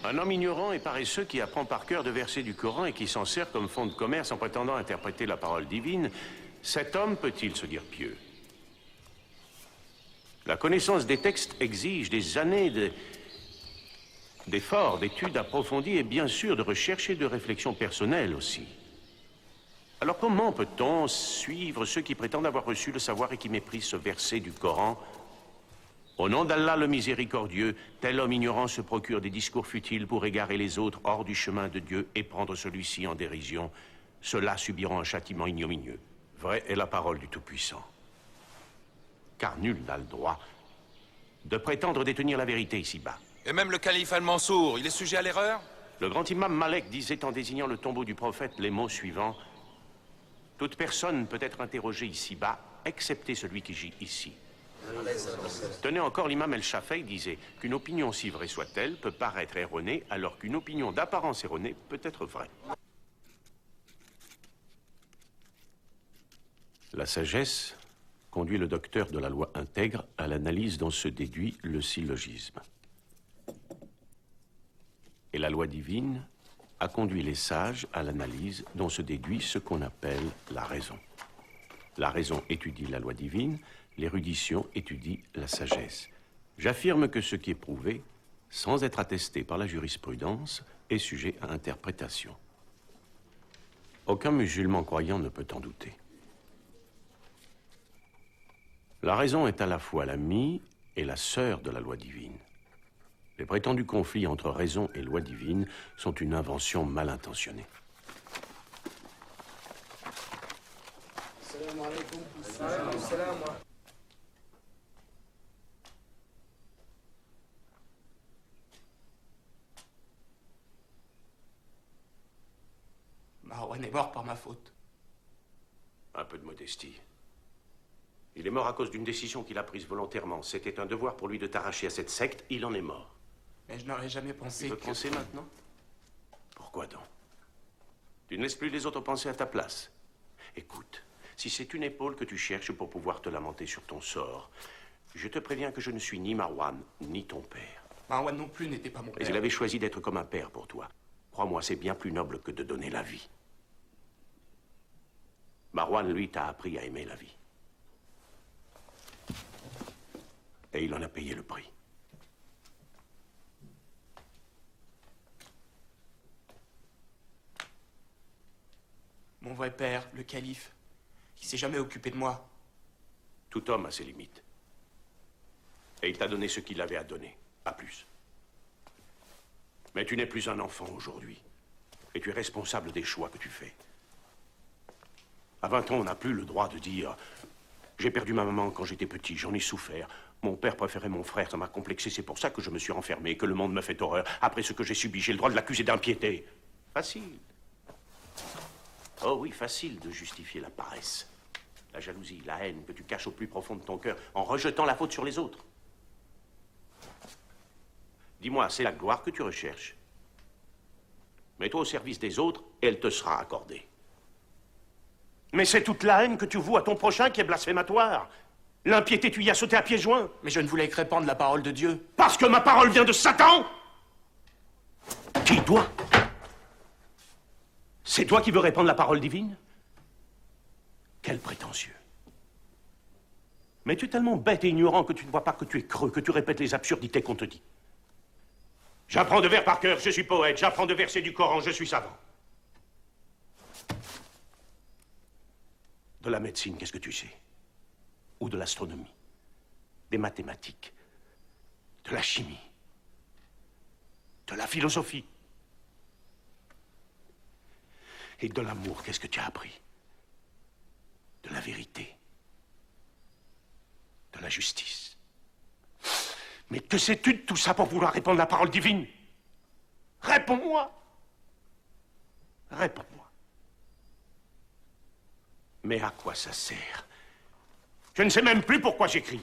Un homme ignorant et paresseux qui apprend par cœur de versets du Coran et qui s'en sert comme fonds de commerce en prétendant interpréter la parole divine, cet homme peut-il se dire pieux? La connaissance des textes exige des années d'efforts, d'études approfondies et bien sûr de recherche et de réflexion personnelle aussi. Alors comment peut-on suivre ceux qui prétendent avoir reçu le savoir et qui méprisent ce verset du Coran? Au nom d'Allah le miséricordieux, tel homme ignorant se procure des discours futiles pour égarer les autres hors du chemin de Dieu et prendre celui-ci en dérision. Ceux-là subiront un châtiment ignominieux. Vraie est la parole du Tout-Puissant. Car nul n'a le droit de prétendre détenir la vérité ici-bas. Et même le calife Al-Mansour, il est sujet à l'erreur? Le grand imam Malek disait en désignant le tombeau du prophète les mots suivants: toute personne peut être interrogée ici-bas, excepté celui qui gît ici. Tenez encore, l'imam El-Shafi'i disait qu'une opinion, si vraie soit-elle, peut paraître erronée, alors qu'une opinion d'apparence erronée peut être vraie. La sagesse conduit le docteur de la loi intègre à l'analyse dont se déduit le syllogisme. Et la loi divine a conduit les sages à l'analyse dont se déduit ce qu'on appelle la raison. La raison étudie la loi divine, l'érudition étudie la sagesse. J'affirme que ce qui est prouvé, sans être attesté par la jurisprudence, est sujet à interprétation. Aucun musulman croyant ne peut en douter. La raison est à la fois l'amie et la sœur de la loi divine. Les prétendus conflits entre raison et loi divine sont une invention mal intentionnée. Salam alaikum. Salam. Marwan est mort par ma faute. Un peu de modestie. Il est mort à cause d'une décision qu'il a prise volontairement. C'était un devoir pour lui de t'arracher à cette secte. Il en est mort. Mais je n'aurais jamais pensé Tu veux penser maintenant? Pourquoi donc? Tu ne laisses plus les autres penser à ta place. Écoute, si c'est une épaule que tu cherches pour pouvoir te lamenter sur ton sort, je te préviens que je ne suis ni Marwan, ni ton père. Marwan non plus n'était pas mon père. Mais il avait choisi d'être comme un père pour toi. Crois-moi, c'est bien plus noble que de donner la vie. Marwan, lui, t'a appris à aimer la vie. Et il en a payé le prix. Mon vrai père, le calife, qui s'est jamais occupé de moi. Tout homme a ses limites. Et il t'a donné ce qu'il avait à donner, pas plus. Mais tu n'es plus un enfant aujourd'hui. Et tu es responsable des choix que tu fais. À 20 ans, on n'a plus le droit de dire « J'ai perdu ma maman quand j'étais petit, j'en ai souffert. Mon père préférait mon frère, ça m'a complexé, c'est pour ça que je me suis renfermé, que le monde me fait horreur. Après ce que j'ai subi, j'ai le droit de l'accuser d'impiété. » Facile. Oh oui, facile de justifier la paresse, la jalousie, la haine que tu caches au plus profond de ton cœur en rejetant la faute sur les autres. Dis-moi, c'est la gloire que tu recherches. Mets-toi au service des autres et elle te sera accordée. Mais c'est toute la haine que tu voues à ton prochain qui est blasphématoire. L'impiété, tu y as sauté à pieds joints. Mais je ne voulais que répandre la parole de Dieu. Parce que ma parole vient de Satan? Qui, toi? C'est toi qui veux répandre la parole divine? Quel prétentieux. Mais tu es tellement bête et ignorant que tu ne vois pas que tu es creux, que tu répètes les absurdités qu'on te dit. J'apprends de vers par cœur, je suis poète, j'apprends de versets du Coran, je suis savant. De la médecine, qu'est-ce que tu sais? Ou de l'astronomie? Des mathématiques? De la chimie? De la philosophie? Et de l'amour, qu'est-ce que tu as appris? De la vérité? De la justice? Mais que sais-tu de tout ça pour vouloir répandre la parole divine? Réponds-moi! Réponds-moi. Mais à quoi ça sert? Je ne sais même plus pourquoi j'écris.